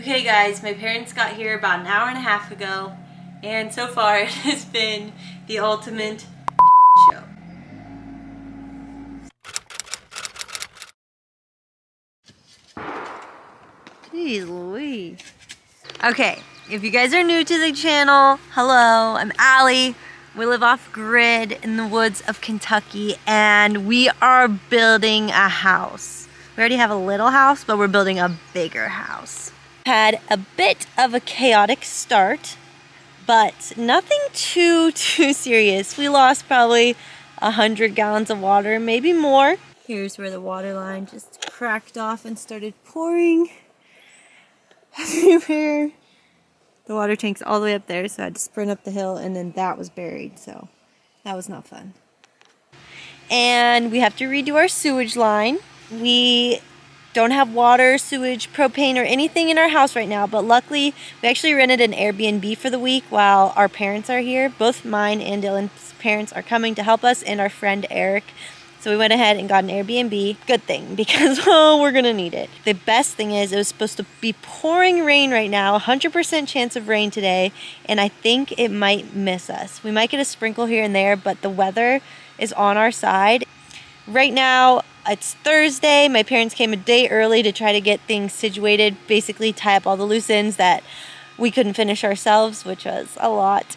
Okay guys, my parents got here about an hour and a half ago, and so far it has been the ultimate show. Jeez Louise. Okay, if you guys are new to the channel, hello, I'm Allie. We live off grid in the woods of Kentucky, and we are building a house. We already have a little house, but we're building a bigger house. Had a bit of a chaotic start, but nothing too serious. We lost probably 100 gallons of water, maybe more. Here's where the water line just cracked off and started pouring everywhere. The water tank's all the way up there, so I had to sprint up the hill, and then that was buried, so that was not fun. And we have to redo our sewage line. We don't have water, sewage, propane, or anything in our house right now, but luckily we actually rented an Airbnb for the week while our parents are here. Both mine and Dylan's parents are coming to help us, and our friend Eric. So we went ahead and got an Airbnb. Good thing, because well, we're gonna need it. The best thing is it was supposed to be pouring rain right now, 100% chance of rain today, and I think it might miss us. We might get a sprinkle here and there, but the weather is on our side. Right now, it's Thursday. My parents came a day early to try to get things situated, basically tie up all the loose ends that we couldn't finish ourselves, which was a lot.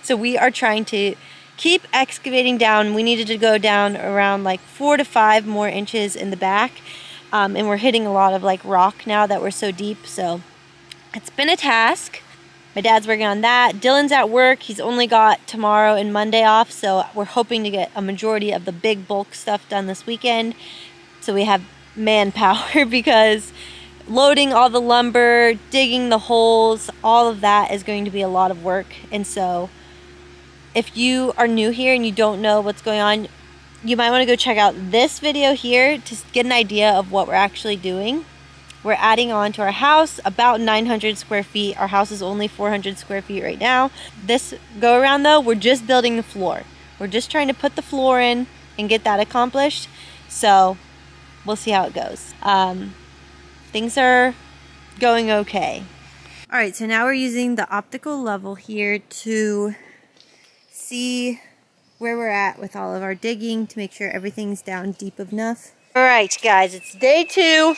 So we are trying to keep excavating down. We needed to go down around like 4 to 5 more inches in the back, and we're hitting a lot of like rock now that we're so deep, so it's been a task. My dad's working on that. Dylan's at work. He's only got tomorrow and Monday off, so we're hoping to get a majority of the big bulk stuff done this weekend, so we have manpower, because loading all the lumber, digging the holes, all of that is going to be a lot of work. And so if you are new here and you don't know what's going on, you might want to go check out this video here to get an idea of what we're actually doing. We're adding on to our house, about 900 square feet. Our house is only 400 square feet right now. This go around though, we're just building the floor. We're just trying to put the floor in and get that accomplished. So we'll see how it goes. Things are going okay. All right, so now we're using the optical level here to see where we're at with all of our digging to make sure everything's down deep enough. All right, guys, it's day 2.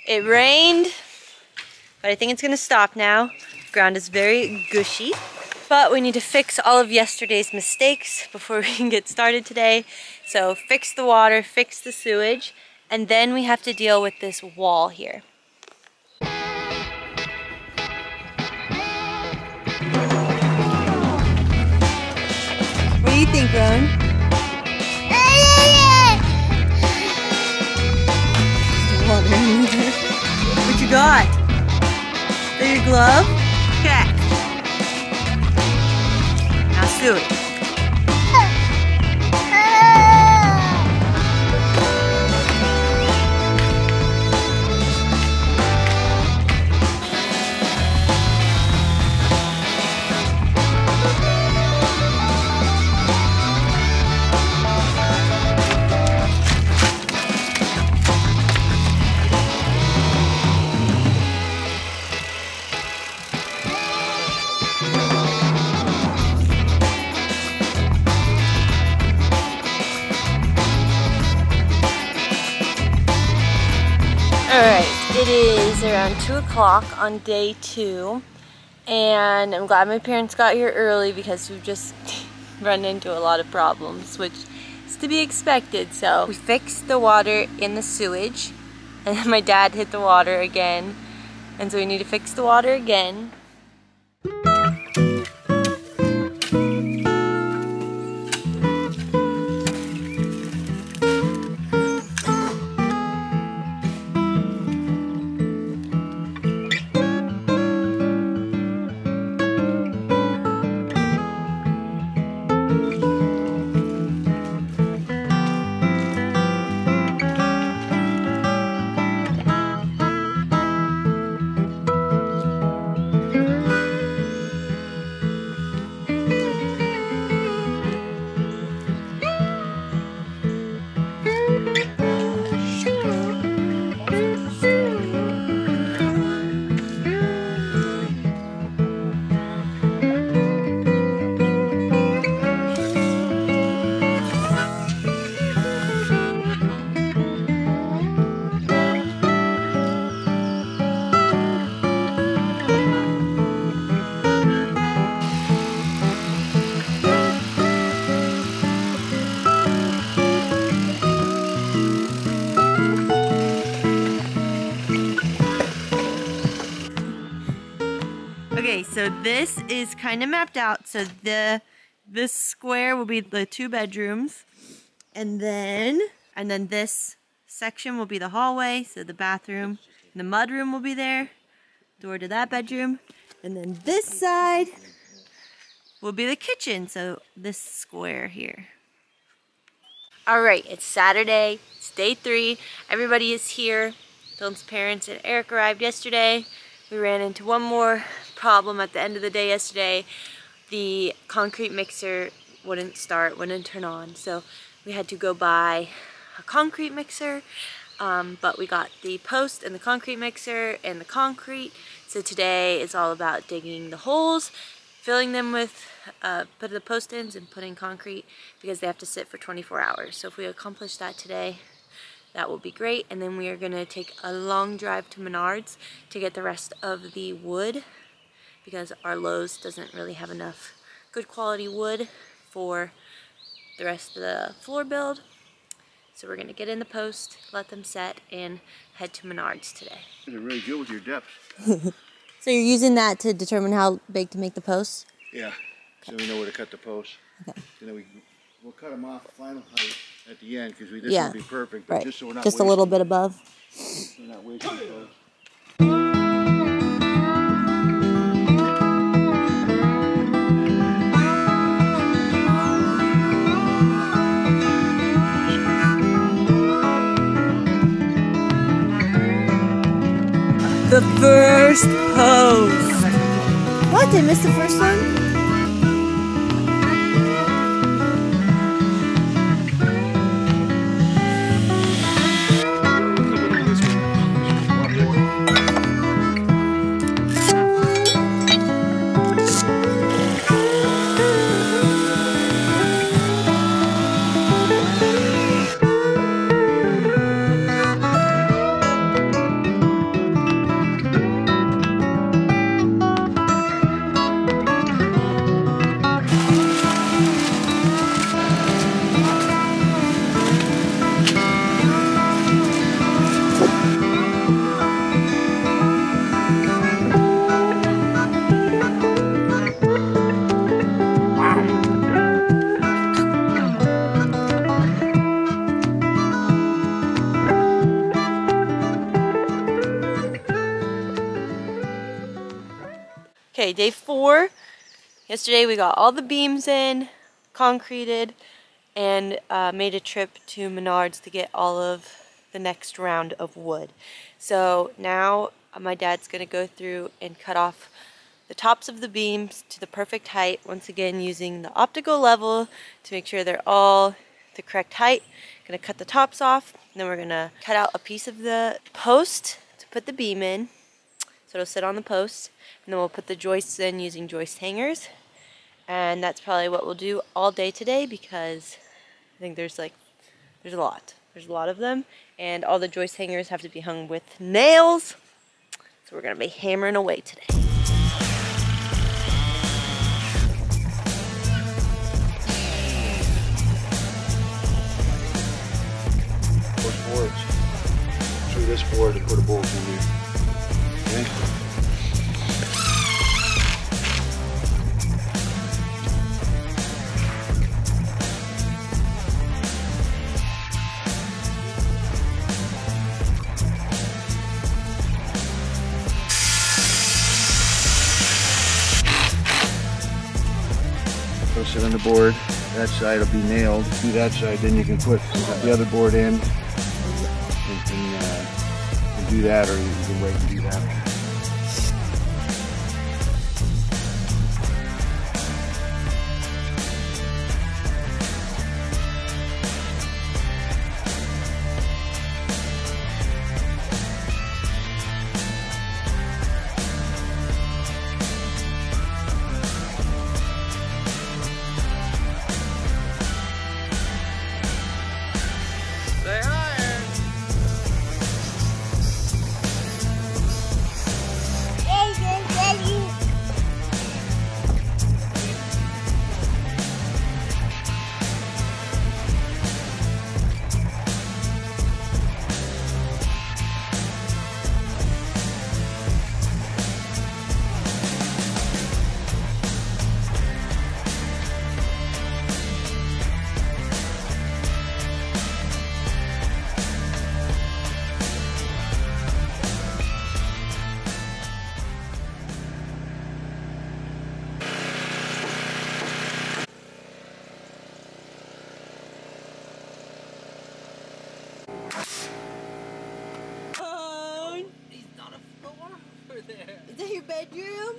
It rained, but I think it's gonna stop now. The ground is very gushy, but we need to fix all of yesterday's mistakes before we can get started today. So fix the water, fix the sewage, and then we have to deal with this wall here. What do you think, Roan? What you got? Is that your glove? Okay. Now sue it. Alright, it is around 2 o'clock on day 2, and I'm glad my parents got here early because we've just run into a lot of problems, which is to be expected. So we fixed the water in the sewage, and then my dad hit the water again, and so we need to fix the water again. so this is kind of mapped out. So this square will be the 2 bedrooms, and then this section will be the hallway, so the bathroom. The mudroom will be there, door to that bedroom, and then this side will be the kitchen, so this square here. Alright, it's Saturday, it's day 3, everybody is here. Dylan's parents and Eric arrived yesterday. We ran into one more problem at the end of the day yesterday. The concrete mixer wouldn't turn on, so we had to go buy a concrete mixer. But we got the post and the concrete mixer and the concrete. So today is all about digging the holes, filling them with putting the post ins and putting concrete, because they have to sit for 24 hours. So if we accomplish that today, that will be great. And then we are going to take a long drive to Menards to get the rest of the wood, because our Lowe's doesn't really have enough good quality wood for the rest of the floor build. So we're going to get in the post, let them set, and head to Menards today. You're really good with your depth. So you're using that to determine how big to make the posts? Yeah, so we know where to cut the posts. Okay. And then we'll cut them off final height at the end, because this will be perfect. But right. Just so we're not just a little bit above. We're not wasting the posts. The first post. What? Did I miss the first one? Okay, day 4. Yesterday we got all the beams in, concreted, and made a trip to Menards to get all of the next round of wood. So now my dad's going to go through and cut off the tops of the beams to the perfect height, once again using the optical level to make sure they're all the correct height. Going to cut the tops off, and then we're going to cut out a piece of the post to put the beam in, so it'll sit on the post. And then we'll put the joists in using joist hangers. And that's probably what we'll do all day today, because I think there's a lot. There's a lot of them. And all the joist hangers have to be hung with nails. So we're going to be hammering away today. Those boards. Through this board and put a bolt in there. Okay? Sit on the board, that side will be nailed to that side, then you can put the other board in and do that, or you can wait and do that. bedroom.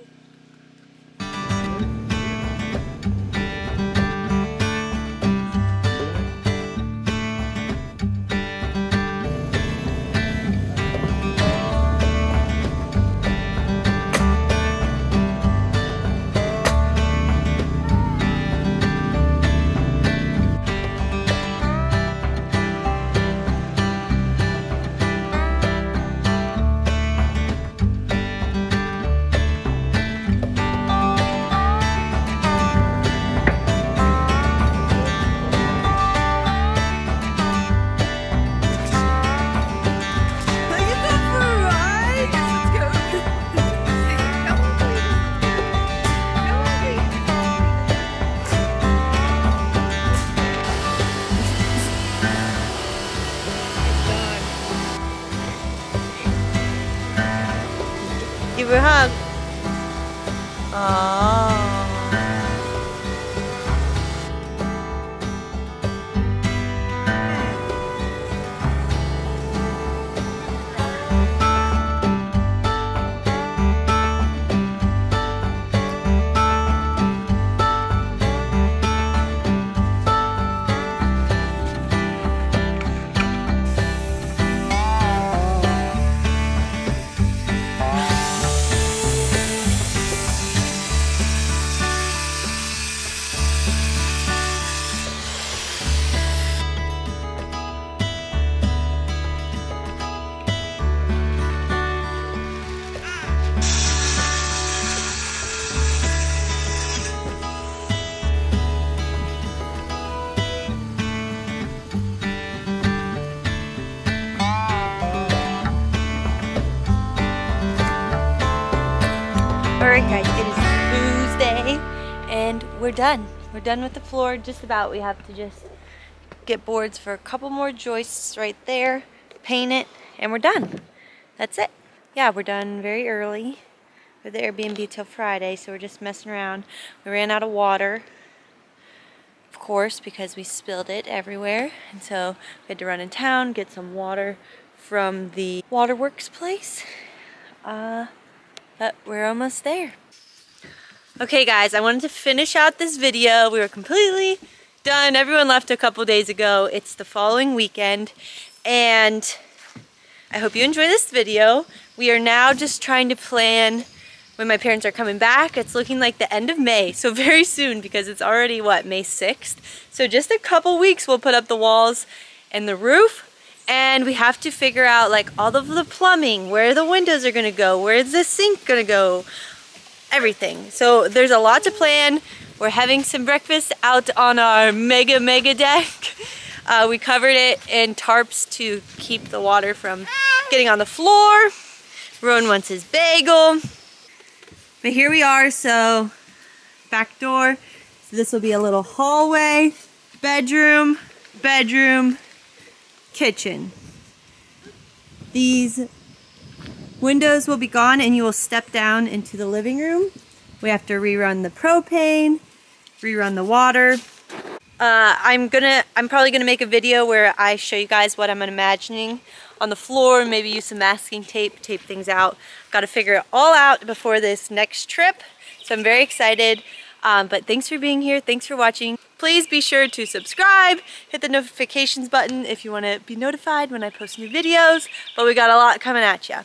Give her a hug. Oh. Alright guys, it is Tuesday and we're done. We're done with the floor, just about. We have to just get boards for a couple more joists right there, paint it, and we're done. That's it. Yeah, we're done very early for the Airbnb till Friday, so we're just messing around. We ran out of water, of course, because we spilled it everywhere, and so we had to run in town, get some water from the waterworks place. But we're almost there. Okay guys, I wanted to finish out this video. We were completely done. Everyone left a couple days ago. It's the following weekend and I hope you enjoy this video. We are now just trying to plan when my parents are coming back. It's looking like the end of May, so very soon because it's already, what, May 6th? So just a couple weeks we'll put up the walls and the roof. And we have to figure out like all of the plumbing, where the windows are gonna go, where's the sink gonna go, everything. So there's a lot to plan. We're having some breakfast out on our mega deck. We covered it in tarps to keep the water from getting on the floor. Roan wants his bagel. But here we are, so back door. So this will be a little hallway, bedroom, kitchen. These windows will be gone and you will step down into the living room. We have to rerun the propane, rerun the water. I'm probably gonna make a video where I show you guys what I'm imagining on the floor, maybe use some masking tape, tape things out. Got to figure it all out before this next trip. So I'm very excited. But thanks for being here. Thanks for watching. Please be sure to subscribe, hit the notifications button if you want to be notified when I post new videos. But we got a lot coming at you.